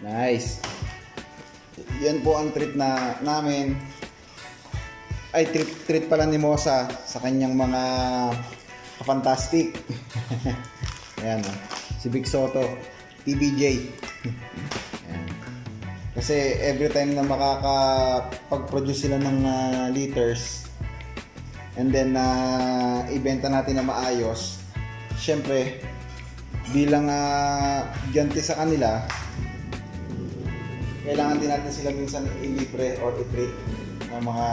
Nice. Yan po ang treat namin. Ay, treat pala ni Mosa sa kanyang mga fantastic. Ayan, si Big Soto, TBJ. Ayan. Kasi every time na makakapag-produce sila ng liters, and then ibenta natin na maayos, syempre bilang ganti sa kanila, kailangan din natin sila minsan ilibre or i-treat ng mga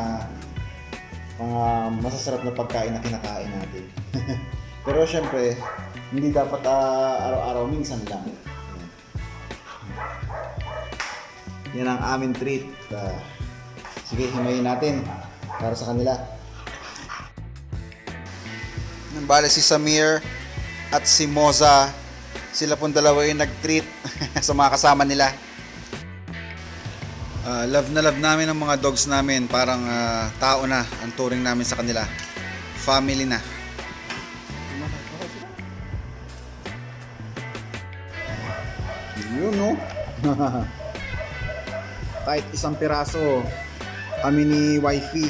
masasarap na pagkain na kinakain natin. Pero syempre, hindi dapat araw-araw, minsan lang. Yan ang aming treat. Sige, himayin natin para sa kanila. Bale si Samir at si Moza, sila pong dalawa yung nag-treat sa mga kasama nila. Love na love namin ang mga dogs namin. Parang tao na ang turing namin sa kanila. Family na. Yun, no? Kahit isang piraso kami ni wifey.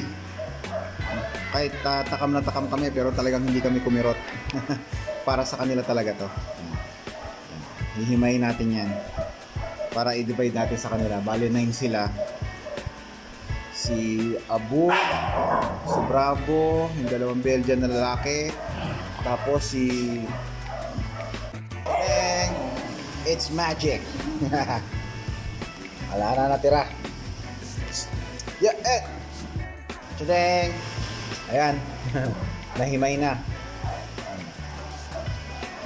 Kahit takam na takam kami, pero talagang hindi kami kumirot. Para sa kanila talaga to. Hihimayin natin yan para i-divide natin sa kanila. Bali 9 sila. Si Abu, si Bravo, yung dalawang Belgian na lalaki, tapos si It's magic. Wala na natira. Yeah, Chudeng. Ayan. Nahimay na.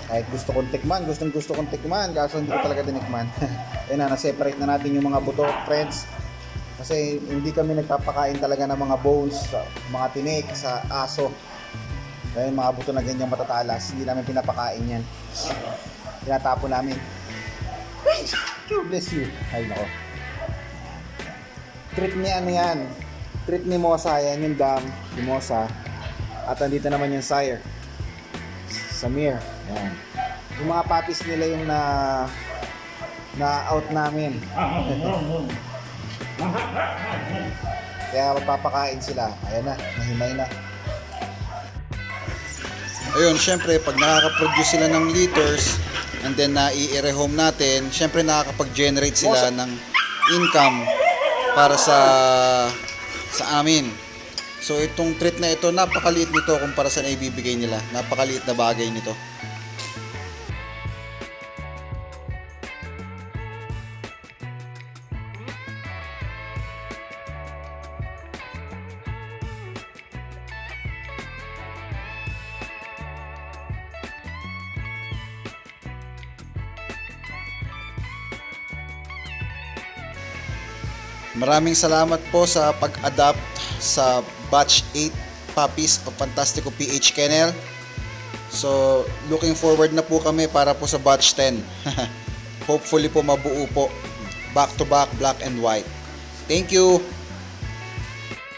Kahit gusto kong tikman, gusto kong tikman, kaso hindi ko talaga tinikman. Ayun na, na-separate na natin yung mga buto, friends. Kasi hindi kami nagpapakain talaga ng mga bones, mga tinik sa aso. Kaya yung mga buto na ganyang matatalas, hindi namin pinapakain yan. Tinatapon namin. Bless you. Ay, nako. Treat ni ano yan? Treat ni Mosa, yan yung dam, ni Mosa. At andito naman yung sire, Samir. Yan. Yung mga puppies nila yung na out namin. Kaya magpapakain sila. Ayan na, nahimay na. Ayun, syempre pag nakaka-produce sila ng liters and then i-rehome natin, syempre nakakapag-generate sila ng income para sa amin. So itong treat na ito, napakaliit nito kumpara sa naibibigay nila. Napakaliit na bagay nito. Maraming salamat po sa pag-adapt sa batch 8 puppies of Fantastico PH Kennel. So, looking forward na po kami para po sa batch 10. Hopefully po mabuo po. Back to back, black and white. Thank you!